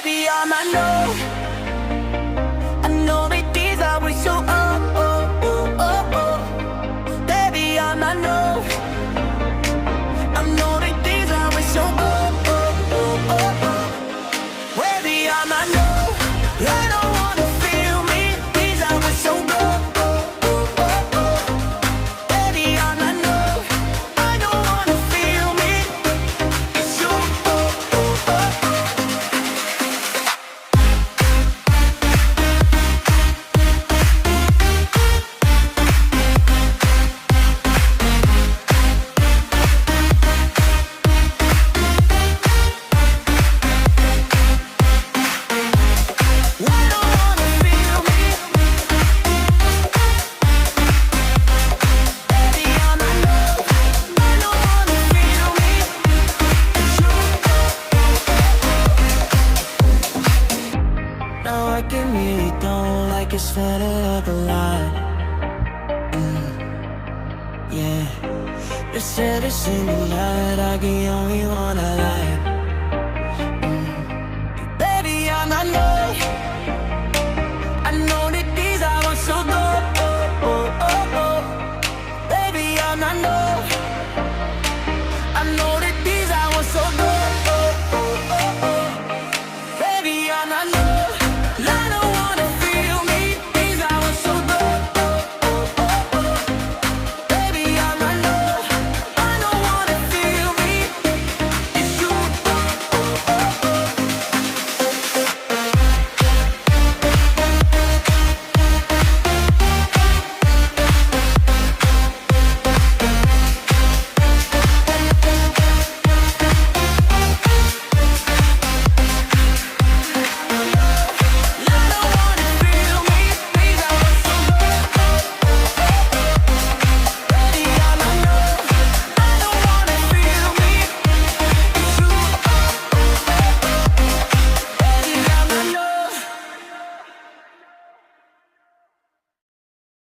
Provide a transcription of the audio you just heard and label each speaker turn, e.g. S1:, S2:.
S1: Baby, I know that these are we so Baby, I know that these are we so Baby, I know I don't wanna feel me. These are we so Baby, I know I don't wanna feel me. It's you. Now I can really don't like it's fed up a lot. Yeah. You said it's in the night, I can only wanna lie.